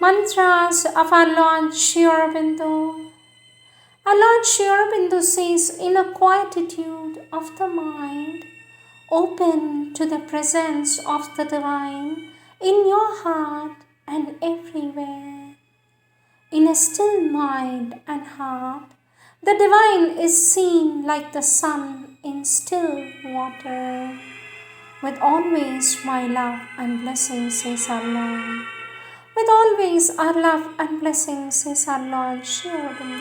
Mantras of our Lord Sri Aurobindo. Our Lord Sri Aurobindo says, in a quietude of the mind, open to the presence of the Divine in your heart and everywhere. In a still mind and heart, the Divine is seen like the sun in still water. With always my love and blessings, says our Lord. With always our love and blessings, says our Lord Sri Aurobindo.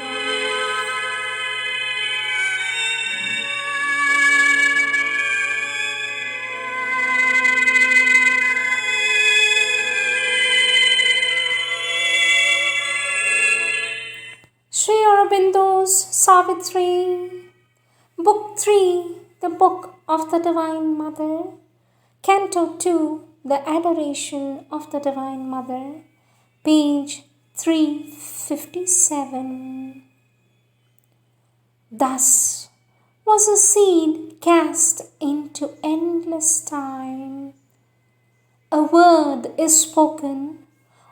Sri Aurobindo's Savitri, Book 3, the Book of the Divine Mother, Canto 2, the Adoration of the Divine Mother, page 357. Thus was a seed cast into endless time. A word is spoken,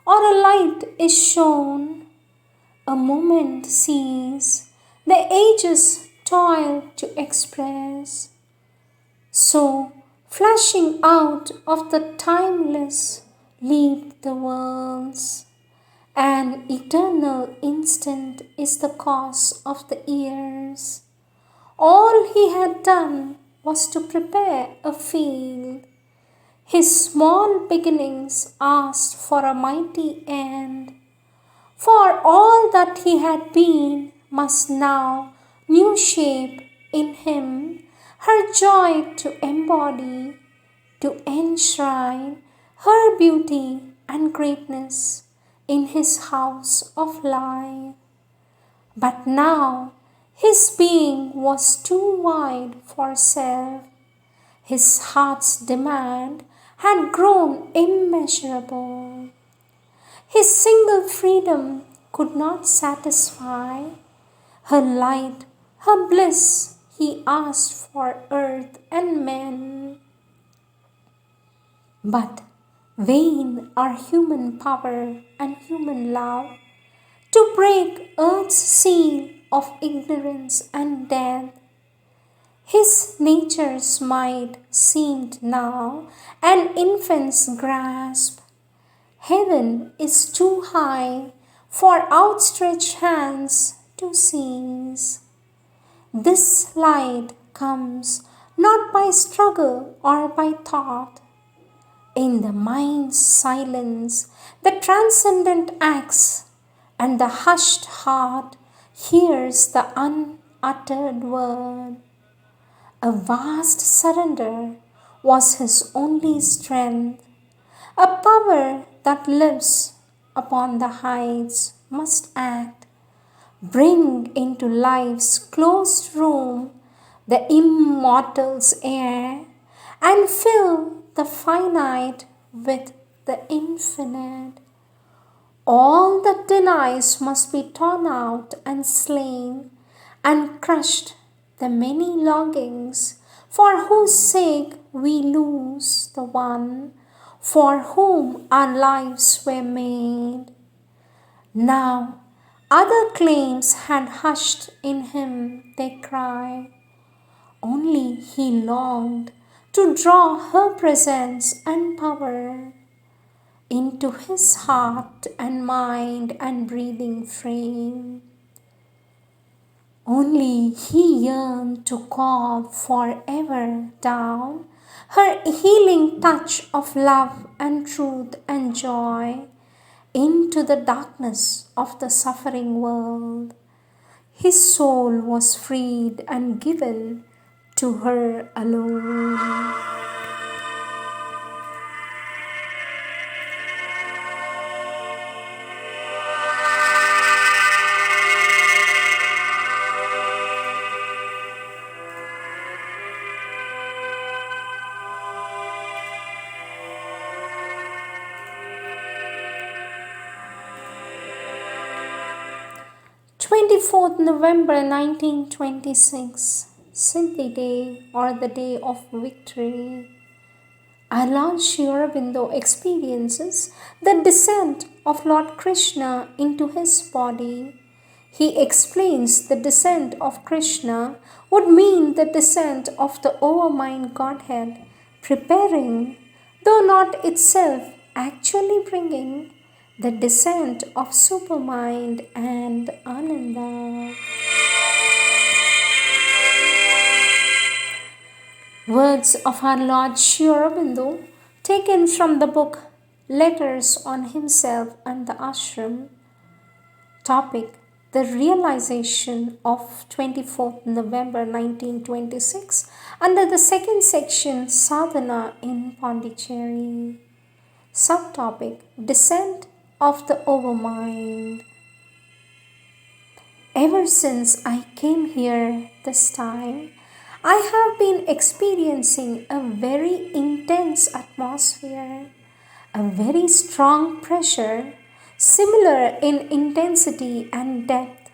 or a light is shown. A moment sees the ages toil to express. So, flashing out of the timeless, leap the worlds. An eternal instant is the cause of the years. All he had done was to prepare a field. His small beginnings asked for a mighty end. For all that he had been must now new shape in him her joy to embody, to enshrine her beauty and greatness in his house of life. But now his being was too wide for self. His heart's demand had grown immeasurable. His single freedom could not satisfy. Her light, her bliss, he asked for earth and men. But vain are human power and human love to break earth's seal of ignorance and death. His nature's might seemed now an infant's grasp. Heaven is too high for outstretched hands to seize. This light comes not by struggle or by thought. In the mind's silence, the transcendent acts, and the hushed heart hears the unuttered word. A vast surrender was his only strength. A power that lives upon the heights must act, bring into life's closed room the immortal's air, and fill the finite with the infinite. All that denies must be torn out and slain, and crushed the many longings for whose sake we lose the one for whom our lives were made. Now other claims had hushed in him their cry. Only he longed to draw her presence and power into his heart and mind and breathing frame. Only he yearned to call forever down her healing touch of love and truth and joy into the darkness of the suffering world. His soul was freed and given to her alone. 24th November 1926, Siddhi Day or the Day of Victory. our Lord Sri Aurobindo experiences the descent of Lord Krishna into his body. He explains the descent of Krishna would mean the descent of the overmind Godhead, preparing, though not itself actually bringing, the descent of supermind and Ananda. Words of our Lord Sri Aurobindo, taken from the book Letters on Himself and the Ashram. Topic: the realization of 24th November 1926 under the second section Sadhana in Pondicherry. Subtopic: descent of the overmind. Ever since I came here this time, I have been experiencing a very intense atmosphere, a very strong pressure, similar in intensity and depth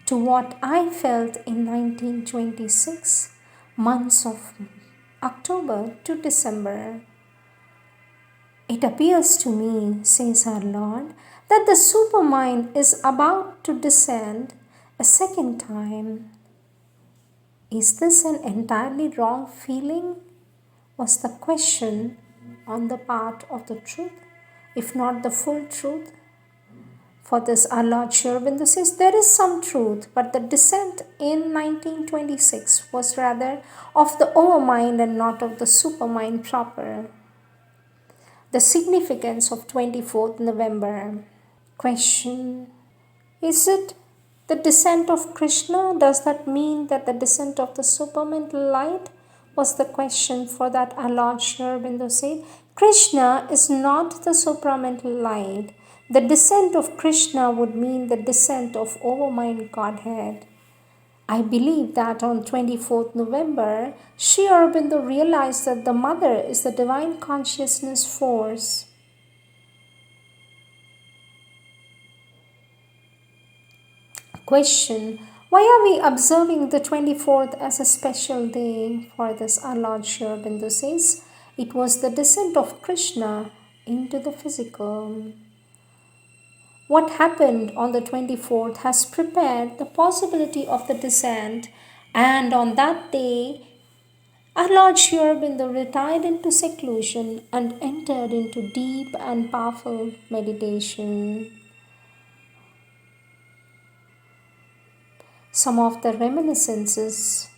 to what I felt in 1926, months of October to December. It appears to me, says our Lord, that the supermind is about to descend a second time. Is this an entirely wrong feeling? Was the question on the part of the truth, if not the full truth? For this, our Lord Sri Aurobindo says there is some truth, but the descent in 1926 was rather of the overmind and not of the supermind proper. The significance of 24th November. Question: is it the descent of Krishna? Does that mean that the descent of the supermental light? Was the question. For that our Lord Sri Aurobindo said, Krishna is not the supramental light. The descent of Krishna would mean the descent of overmind Godhead. I believe that on 24th November, Sri Aurobindo realized that the Mother is the divine consciousness force. Question: why are we observing the 24th as a special day? For this, our Lord Sri Aurobindo says, it was the descent of Krishna into the physical. What happened on the 24th has prepared the possibility of the descent, and on that day, our Lord Sri Aurobindo retired into seclusion and entered into deep and powerful meditation. Some of the reminiscences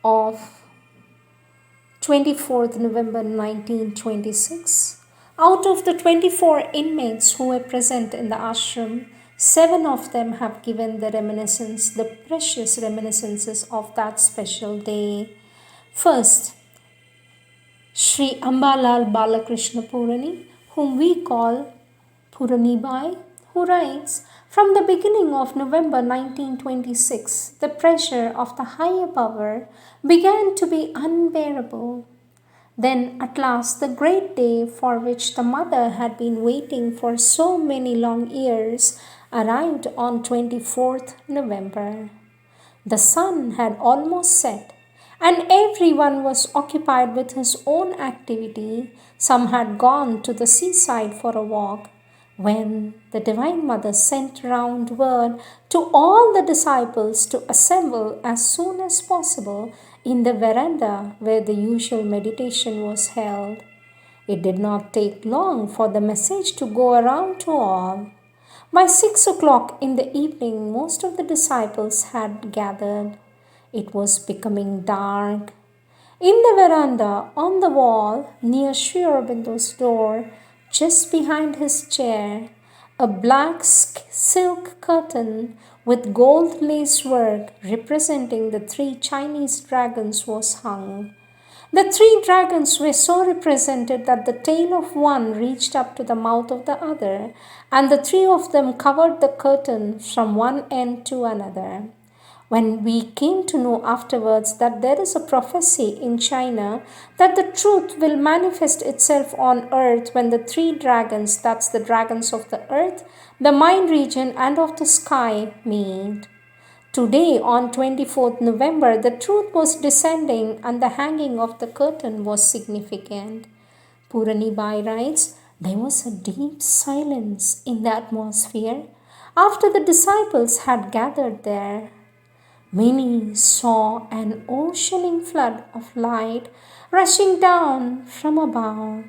of 24th November 1926. Out of the 24 inmates who were present in the ashram, 7 of them have given the reminiscence, the precious reminiscences of that special day. First, Sri Ambalal Balakrishna Purani, whom we call Purani Bai, who writes, from the beginning of November 1926, the pressure of the higher power began to be unbearable. Then at last the great day for which the mother had been waiting for so many long years arrived on 24th November. The sun had almost set, and everyone was occupied with his own activity. Some had gone to the seaside for a walk, when the Divine Mother sent round word to all the disciples to assemble as soon as possible in the veranda where the usual meditation was held. It did not take long for the message to go around to all. By 6 o'clock in the evening, most of the disciples had gathered. It was becoming dark. In the veranda, on the wall, near Sri Aurobindo's door, just behind his chair, a black silk curtain with gold lace work representing the 3 Chinese dragons was hung. The 3 dragons were so represented that the tail of one reached up to the mouth of the other, and the 3 of them covered the curtain from one end to another. When we came to know afterwards that there is a prophecy in China that the truth will manifest itself on earth when the 3 dragons, that's the dragons of the earth, the mind region, and of the sky, meet. Today, on 24th November, the truth was descending and the hanging of the curtain was significant. Purani Bai writes, there was a deep silence in the atmosphere after the disciples had gathered there. Many saw an oceaning flood of light rushing down from above.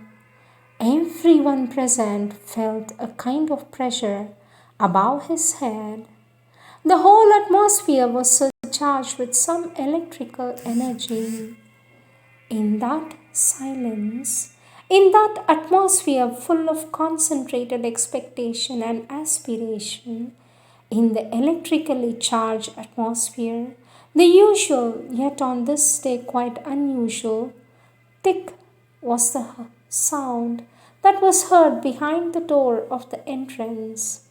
Everyone present felt a kind of pressure above his head. The whole atmosphere was surcharged with some electrical energy. In that silence, in that atmosphere full of concentrated expectation and aspiration, in the electrically charged atmosphere, the usual, yet on this day quite unusual, tick was the sound that was heard behind the door of the entrance.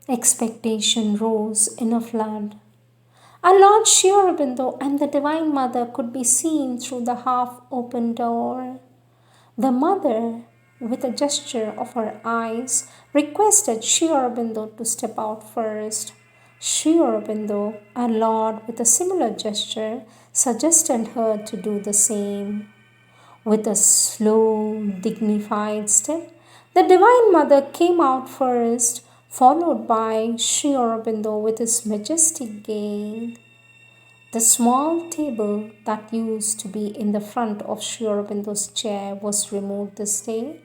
Expectation rose in a flood. Our Lord Sri Aurobindo and the Divine Mother could be seen through the half-open door. The mother, with a gesture of her eyes, requested Sri Aurobindo to step out first. Sri Aurobindo, our Lord, with a similar gesture, suggested her to do the same. With a slow, dignified step, the Divine Mother came out first, followed by Sri Aurobindo with his majestic gait. The small table that used to be in the front of Sri Aurobindo's chair was removed this day.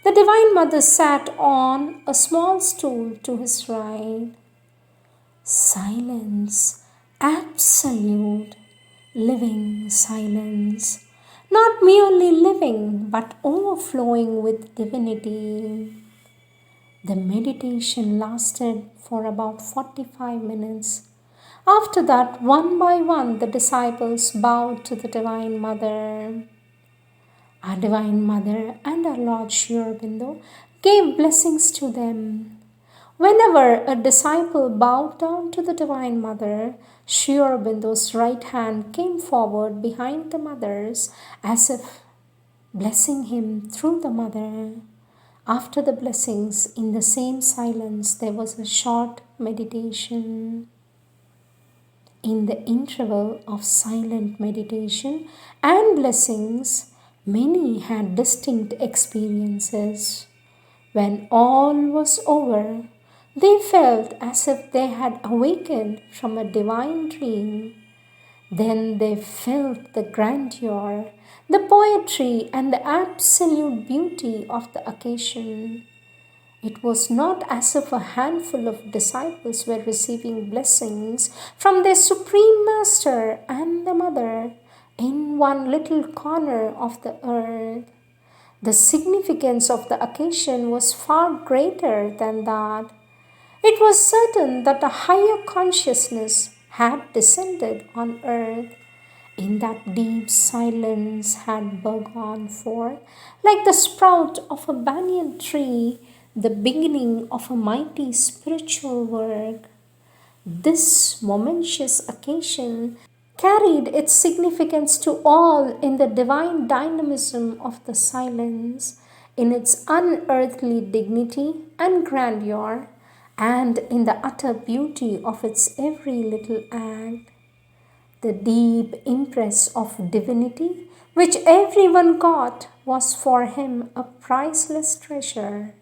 The Divine Mother sat on a small stool to his right. Silence, absolute, living silence. Not merely living, but overflowing with divinity. The meditation lasted for about 45 minutes. After that, one by one, the disciples bowed to the Divine Mother. Our Divine Mother and our Lord Sri Aurobindo gave blessings to them. Whenever a disciple bowed down to the Divine Mother, Sri Aurobindo's right hand came forward behind the mother's as if blessing him through the mother. After the blessings, in the same silence, there was a short meditation. In the interval of silent meditation and blessings, many had distinct experiences. When all was over, they felt as if they had awakened from a divine dream. Then they felt the grandeur, the poetry, and the absolute beauty of the occasion. It was not as if a handful of disciples were receiving blessings from their Supreme Master and the Mother in one little corner of the earth. The significance of the occasion was far greater than that. It was certain that a higher consciousness had descended on earth. In that deep silence had gone forth, like the sprout of a banyan tree, the beginning of a mighty spiritual work. This momentous occasion carried its significance to all in the divine dynamism of the silence, in its unearthly dignity and grandeur, and in the utter beauty of its every little act. The deep impress of divinity which everyone got was for him a priceless treasure.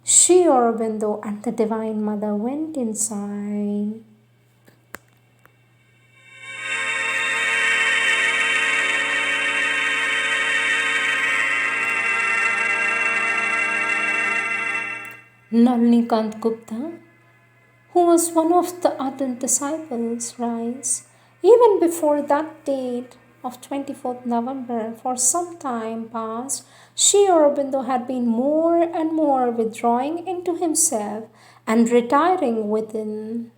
Sri Aurobindo and the Divine Mother went inside. Nalnikant Gupta, who was one of the ardent disciples, writes, even before that date of 24th November, for some time past, Sri Aurobindo had been more and more withdrawing into himself and retiring within.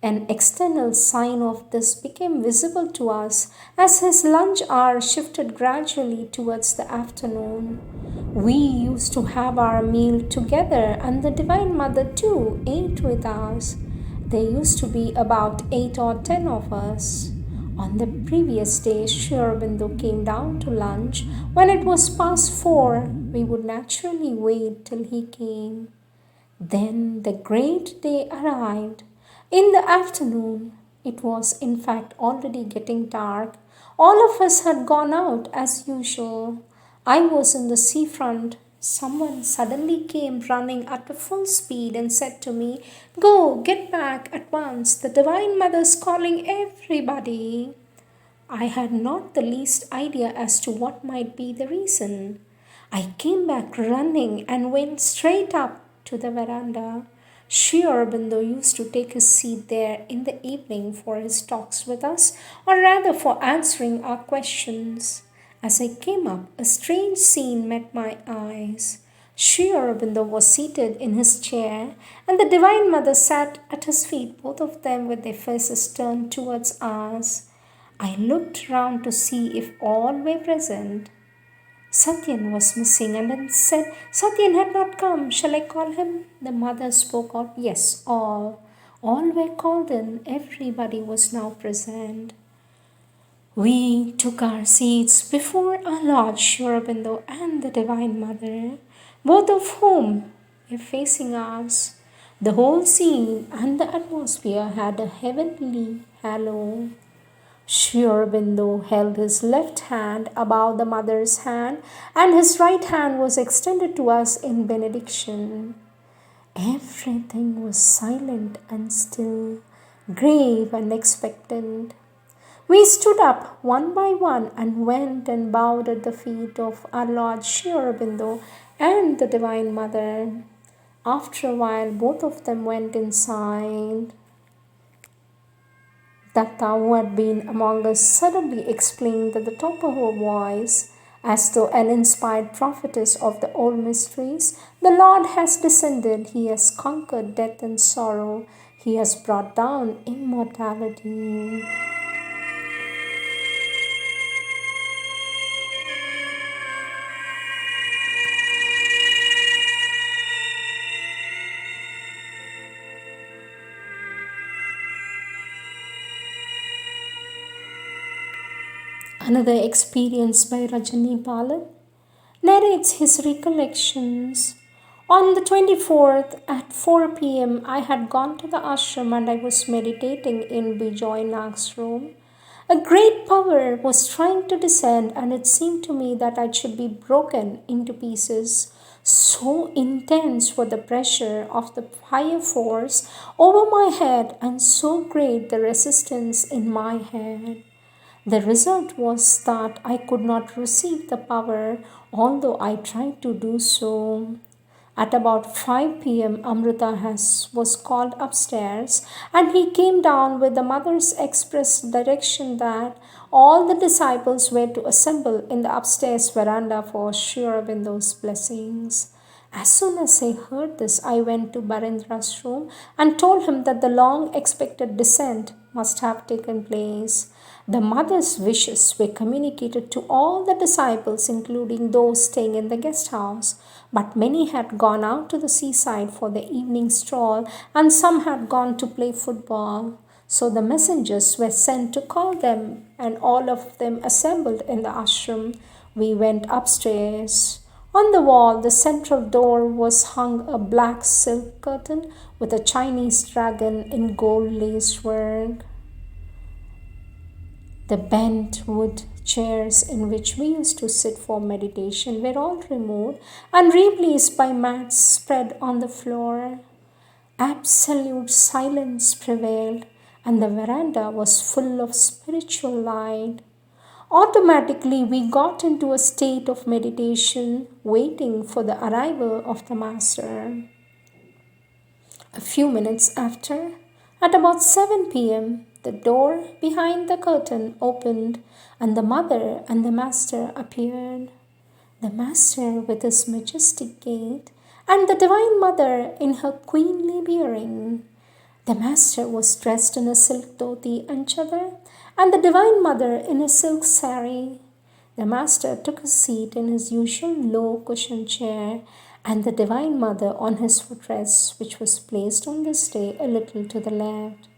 An external sign of this became visible to us as his lunch hour shifted gradually towards the afternoon. We used to have our meal together, and the Divine Mother too ate with us. There used to be about 8 or 10 of us. On the previous day, Sri Aurobindo came down to lunch. When it was past 4, we would naturally wait till he came. Then the great day arrived. In the afternoon, it was in fact already getting dark. All of us had gone out as usual. I was in the seafront. Someone suddenly came running at a full speed and said to me, "Go, get back at once. The Divine Mother's calling everybody." I had not the least idea as to what might be the reason. I came back running and went straight up to the veranda. Sri Aurobindo used to take his seat there in the evening for his talks with us, or rather for answering our questions. As I came up, a strange scene met my eyes. Sri Aurobindo was seated in his chair, and the Divine Mother sat at his feet, both of them with their faces turned towards us. I looked round to see if all were present. Satyan was missing and then said, "Satyan had not come. Shall I call him?" The mother spoke out, "Yes, all. All were called in. Everybody was now present." We took our seats before our Lord Sri Aurobindo and the Divine Mother, both of whom were facing us. The whole scene and the atmosphere had a heavenly halo. Sri Aurobindo held his left hand above the mother's hand, and his right hand was extended to us in benediction. Everything was silent and still, grave and expectant. We stood up one by one and went and bowed at the feet of our Lord Sri Aurobindo and the Divine Mother. After a while, both of them went inside. Datta, who had been among us, suddenly exclaimed at the top of her voice, as though an inspired prophetess of the old mysteries, "The Lord has descended. He has conquered death and sorrow. He has brought down immortality." Another experience by Rajani Palan narrates his recollections. On the 24th at 4 p.m., I had gone to the ashram and I was meditating in Bijoy Nag's room. A great power was trying to descend, and it seemed to me that I should be broken into pieces. So intense was the pressure of the higher force over my head, and so great the resistance in my head. The result was that I could not receive the power, although I tried to do so. At about 5 p.m., was called upstairs, and he came down with the mother's express direction that all the disciples were to assemble in the upstairs veranda for Sri Aurobindo's blessings. As soon as I heard this, I went to Barendra's room and told him that the long expected descent must have taken place. The mother's wishes were communicated to all the disciples, including those staying in the guest house. But many had gone out to the seaside for the evening stroll, and some had gone to play football. So the messengers were sent to call them, and all of them assembled in the ashram. We went upstairs. On the wall, the central door was hung a black silk curtain with a Chinese dragon in gold lace work. The bent wood chairs in which we used to sit for meditation were all removed and replaced by mats spread on the floor. Absolute silence prevailed, and the veranda was full of spiritual light. Automatically, we got into a state of meditation, waiting for the arrival of the Master. A few minutes after, at about 7 p.m., the door behind the curtain opened, and the Mother and the Master appeared. The Master with his majestic gait, and the Divine Mother in her queenly bearing. The Master was dressed in a silk dhoti and chadar, and the Divine Mother in a silk sari. The Master took a seat in his usual low cushioned chair, and the Divine Mother on his footrest, which was placed on this day a little to the left.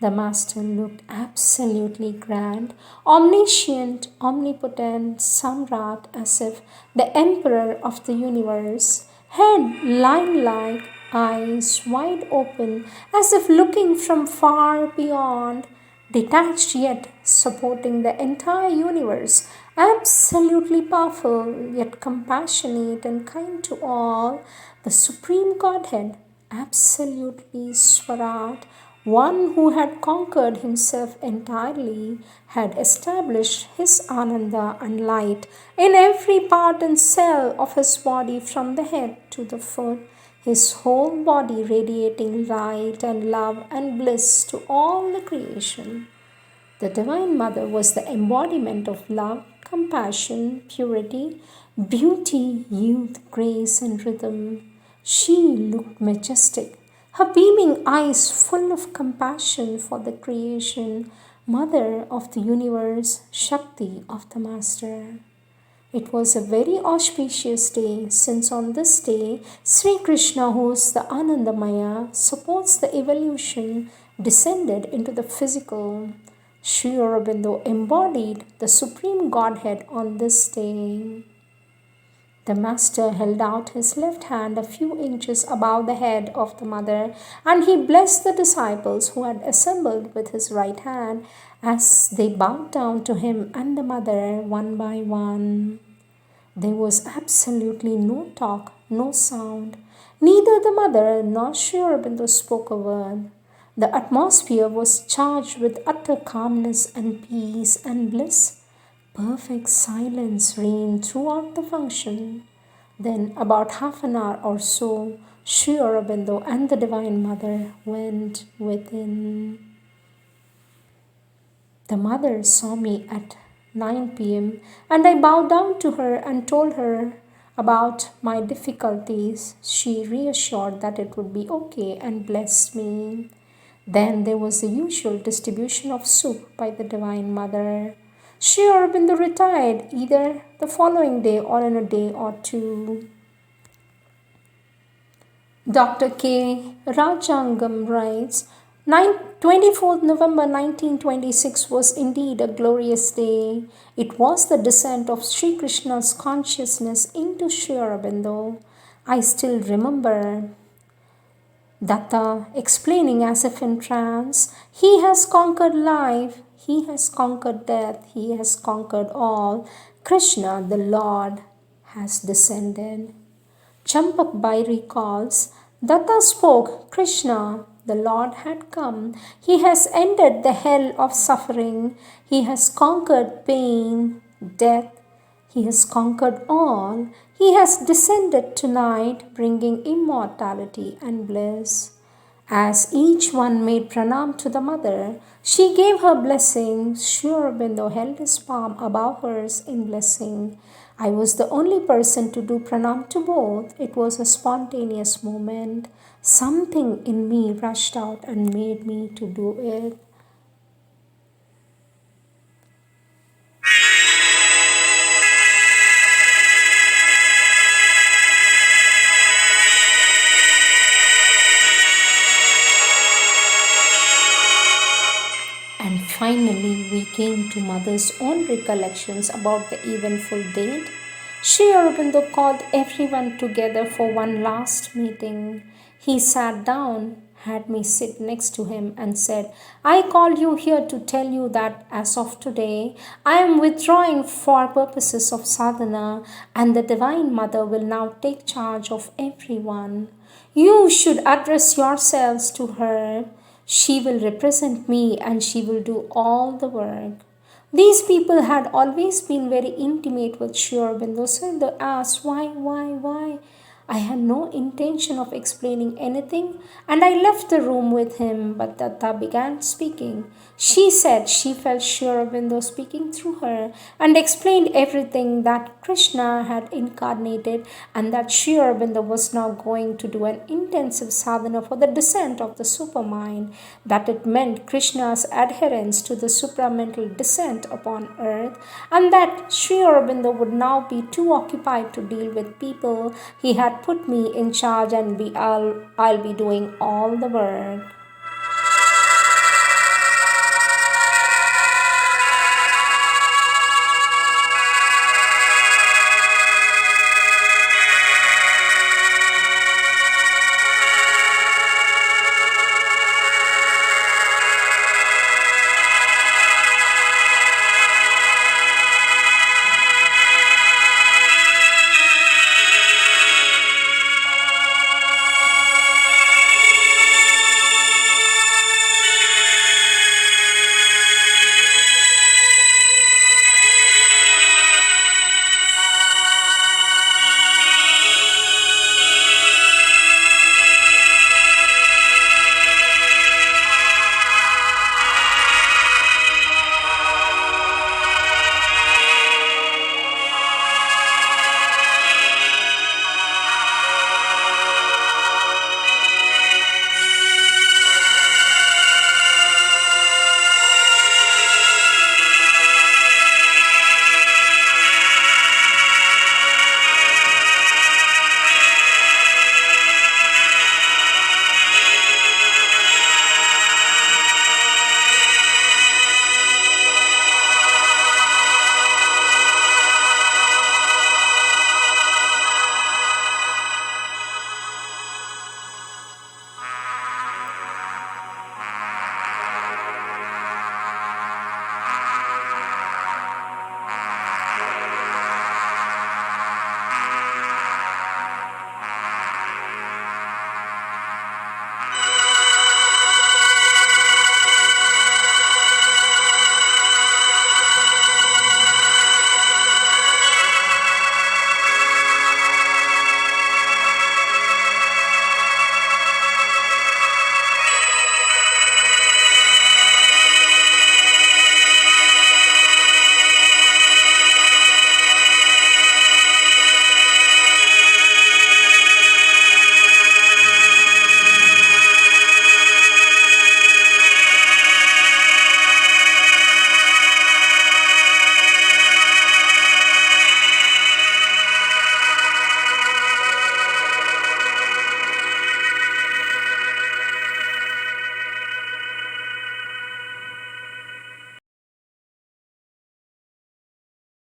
The Master looked absolutely grand, omniscient, omnipotent, Samrat, as if the Emperor of the universe, head lion-like, eyes wide open, as if looking from far beyond. detached yet supporting the entire universe, absolutely powerful yet compassionate and kind to all, the Supreme Godhead, absolutely Swarat, one who had conquered himself entirely, had established his Ananda and light in every part and cell of his body from the head to the foot, his whole body radiating light and love and bliss to all the creation. The Divine Mother was the embodiment of love, compassion, purity, beauty, youth, grace, and rhythm. She looked majestic, her beaming eyes full of compassion for the creation, Mother of the universe, Shakti of the Master. It was a very auspicious day, since on this day, Sri Krishna, who is the Anandamaya, supports the evolution, descended into the physical. Sri Aurobindo embodied the Supreme Godhead on this day. The Master held out his left hand a few inches above the head of the Mother, and he blessed the disciples who had assembled with his right hand as they bowed down to him and the Mother one by one. There was absolutely no talk, no sound. Neither the Mother nor Sri Aurobindo spoke a word. The atmosphere was charged with utter calmness and peace and bliss. Perfect silence reigned throughout the function. Then, about half an hour or so, Sri Aurobindo and the Divine Mother went within. The Mother saw me at 9 p.m. and I bowed down to her and told her about my difficulties. She reassured that it would be okay and blessed me. Then there was the usual distribution of soup by the Divine Mother. Sri Aurobindo retired either the following day or in a day or two. Dr. K. Rajangam writes, 24th November 1926 was indeed a glorious day. It was the descent of Sri Krishna's consciousness into Sri Aurobindo. I still remember Datta explaining as if in trance, he has conquered life, he has conquered death, he has conquered all. Krishna, the Lord, has descended. Champak Bai recalls, Datta spoke, Krishna, the Lord had come. He has ended the hell of suffering. He has conquered pain, death. He has conquered all. He has descended tonight, bringing immortality and bliss. As each one made pranam to the Mother, she gave her blessing. Sri Aurobindo held his palm above hers in blessing. I was the only person to do pranam to both. It was a spontaneous moment. Something in me rushed out and made me to do it. And finally, we came to Mother's own recollections about the eventful date. Sri Aurobindo called everyone together for one last meeting. He sat down, had me sit next to him, and said, I called you here to tell you that as of today, I am withdrawing for purposes of sadhana, and the Divine Mother will now take charge of everyone. You should address yourselves to her. She will represent me and she will do all the work. These people had always been very intimate with Sri Aurobindo, so they asked, why? I had no intention of explaining anything and I left the room with him, but Datta began speaking. She said she felt Sri Aurobindo speaking through her and explained everything that Krishna had incarnated and that Sri Aurobindo was now going to do an intensive sadhana for the descent of the supermind, that it meant Krishna's adherence to the supramental descent upon earth, and that Sri Aurobindo would now be too occupied to deal with people. He had put me in charge and I'll be doing all the work.